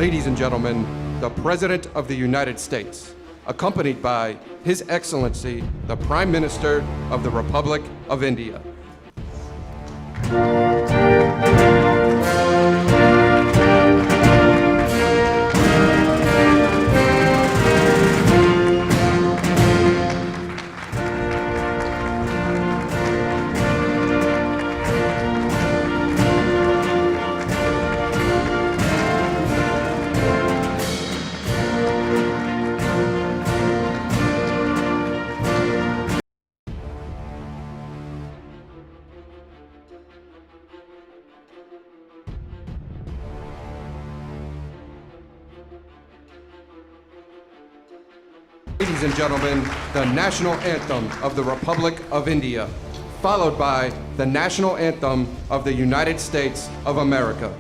Ladies and gentlemen, the President of the United States, accompanied by His Excellency, the Prime Minister of the Republic of India. Ladies and gentlemen, the national anthem of the Republic of India, followed by the national anthem of the United States of America.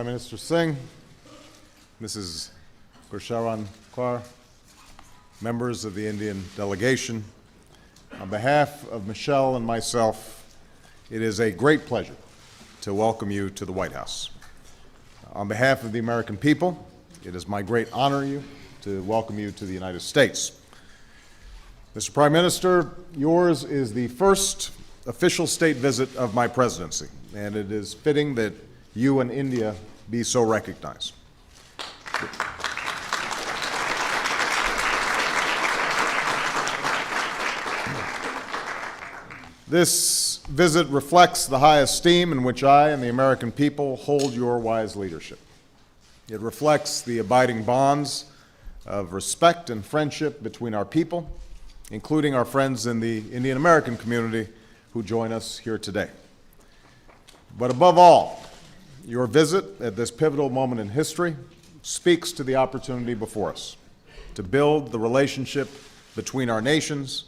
Prime Minister Singh, Mrs. Gursharan Kaur, members of the Indian delegation, on behalf of Michelle and myself, it is a great pleasure to welcome you to the White House. On behalf of the American people, it is my great honor to welcome you to the United States. Mr. Prime Minister, yours is the first official state visit of my presidency, and it is fitting that you and India be so recognized. This visit reflects the high esteem in which I and the American people hold your wise leadership. It reflects the abiding bonds of respect and friendship between our people, including our friends in the Indian American community who join us here today. But above all, your visit at this pivotal moment in history speaks to the opportunity before us to build the relationship between our nations,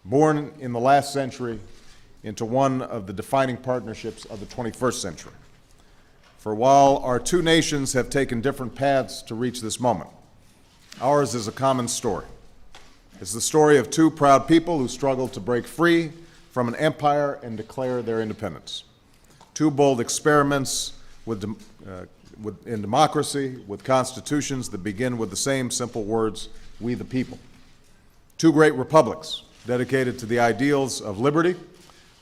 born in the last century, into one of the defining partnerships of the 21st century. For while our two nations have taken different paths to reach this moment, ours is a common story. It's the story of two proud people who struggled to break free from an empire and declare their independence. Two bold experiments in democracy with constitutions that begin with the same simple words, "We the people." Two great republics dedicated to the ideals of liberty,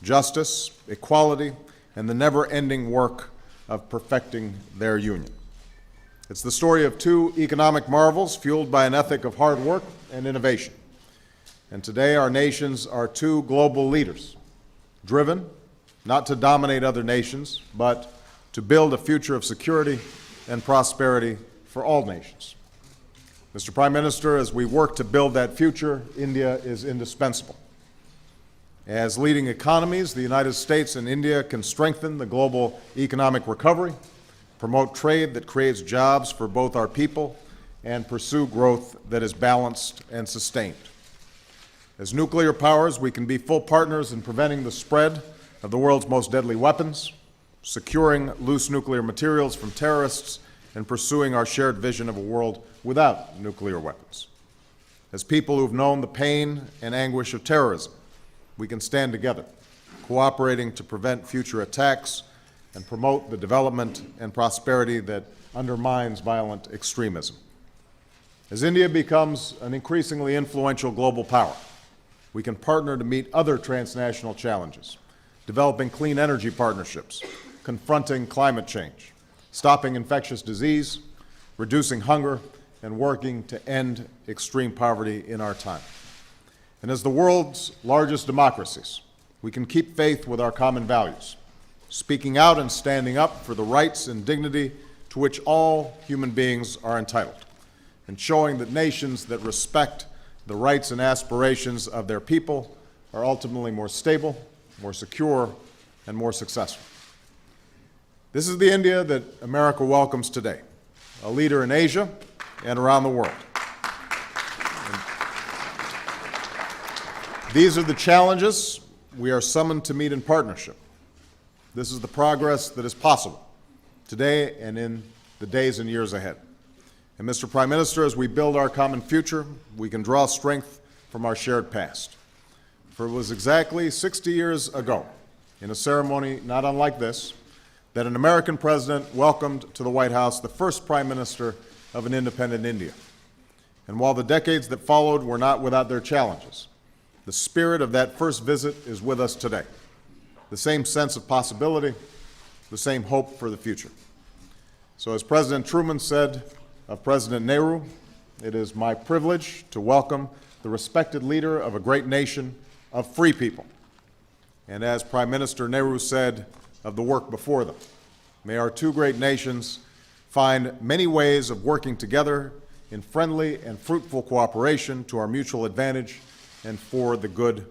justice, equality, and the never-ending work of perfecting their union. It's the story of two economic marvels fueled by an ethic of hard work and innovation. And today our nations are two global leaders, driven not to dominate other nations, but to build a future of security and prosperity for all nations. Mr. Prime Minister, as we work to build that future, India is indispensable. As leading economies, the United States and India can strengthen the global economic recovery, promote trade that creates jobs for both our people, and pursue growth that is balanced and sustained. As nuclear powers, we can be full partners in preventing the spread of the world's most deadly weapons, securing loose nuclear materials from terrorists, and pursuing our shared vision of a world without nuclear weapons. As people who've known the pain and anguish of terrorism, we can stand together, cooperating to prevent future attacks and promote the development and prosperity that undermines violent extremism. As India becomes an increasingly influential global power, we can partner to meet other transnational challenges, developing clean energy partnerships, confronting climate change, stopping infectious disease, reducing hunger, and working to end extreme poverty in our time. And as the world's largest democracies, we can keep faith with our common values, speaking out and standing up for the rights and dignity to which all human beings are entitled, and showing that nations that respect the rights and aspirations of their people are ultimately more stable, more secure, and more successful. This is the India that America welcomes today, a leader in Asia and around the world. These are the challenges we are summoned to meet in partnership. This is the progress that is possible today and in the days and years ahead. And Mr. Prime Minister, as we build our common future, we can draw strength from our shared past. For it was exactly 60 years ago, in a ceremony not unlike this, that an American president welcomed to the White House the first Prime Minister of an independent India. And while the decades that followed were not without their challenges, the spirit of that first visit is with us today. The same sense of possibility, the same hope for the future. So as President Truman said of President Nehru, it is my privilege to welcome the respected leader of a great nation of free people. And as Prime Minister Nehru said of the work before them, may our two great nations find many ways of working together in friendly and fruitful cooperation to our mutual advantage and for the good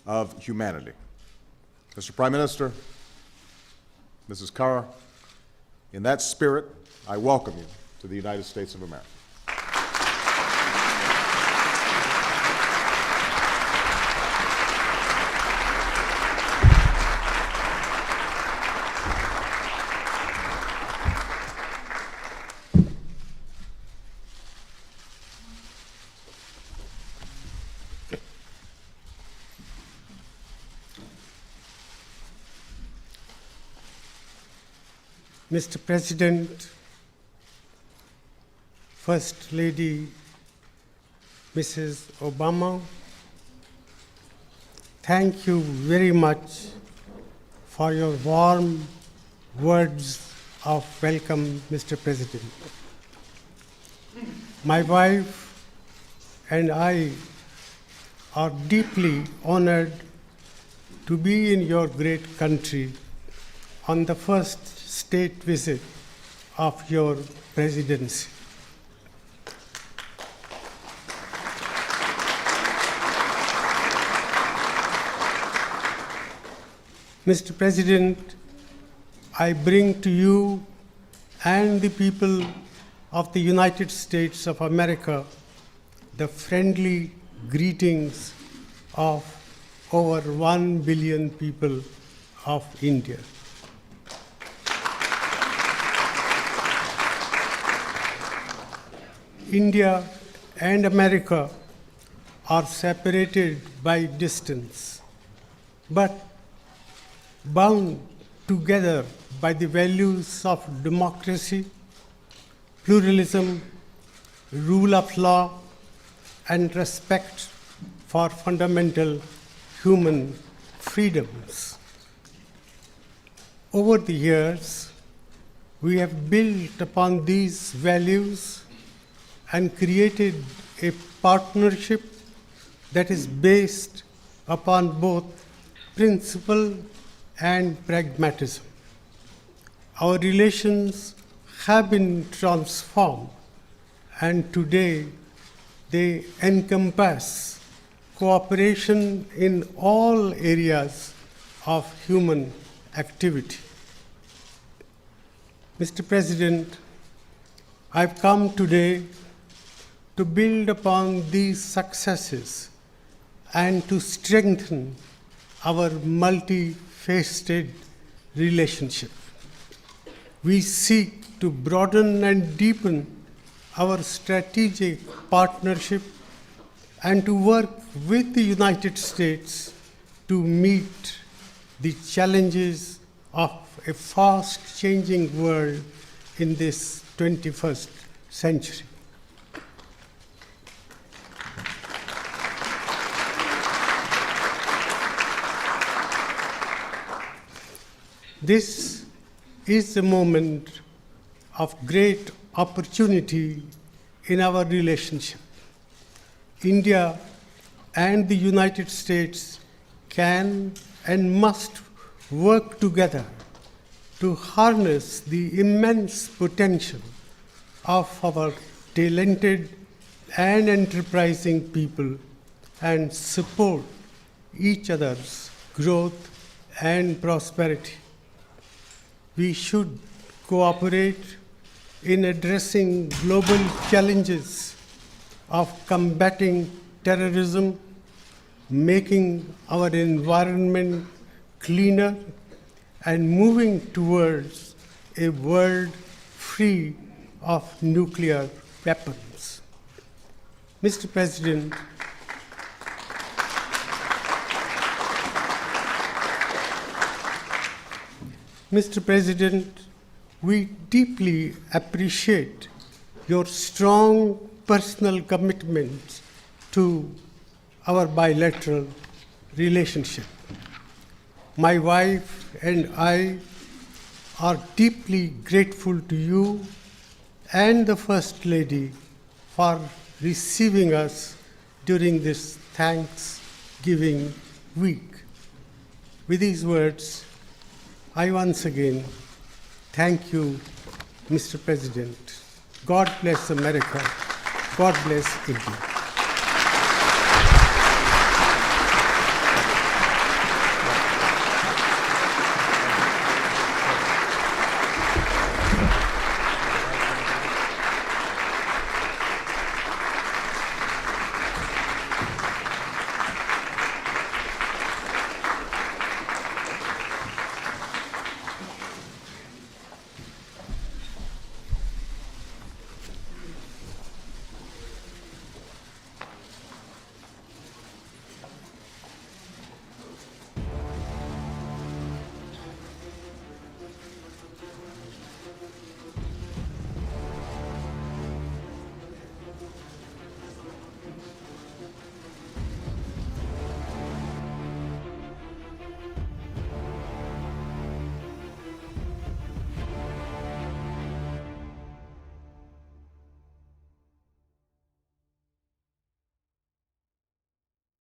of humanity. Mr. Prime Minister, Mrs. Kaur, in that spirit, I welcome you to the United States of America. Mr. President, First Lady Mrs. Obama, thank you very much for your warm words of welcome, Mr. President. My wife and I are deeply honored to be in your great country on the first state visit of your presidency. Mr. President, I bring to you and the people of the United States of America the friendly greetings of over 1 billion people of India. India and America are separated by distance, but bound together by the values of democracy, pluralism, rule of law, and respect for fundamental human freedoms. Over the years, we have built upon these values and created a partnership that is based upon both principle and pragmatism. Our relations have been transformed, and today they encompass cooperation in all areas of human activity. Mr. President, I've come today to build upon these successes and to strengthen our multifaceted relationship. We seek to broaden and deepen our strategic partnership and to work with the United States to meet the challenges of a fast-changing world in this 21st century. This is a moment of great opportunity in our relationship. India and the United States can and must work together to harness the immense potential of our talented and enterprising people and support each other's growth and prosperity. We should cooperate in addressing global challenges of combating terrorism, making our environment cleaner, and moving towards a world free of nuclear weapons. Mr. President, Mr. President, we deeply appreciate your strong personal commitment to our bilateral relationship. My wife and I are deeply grateful to you and the First Lady for receiving us during this Thanksgiving week. With these words, I once again thank you, Mr. President. God bless America. God bless India.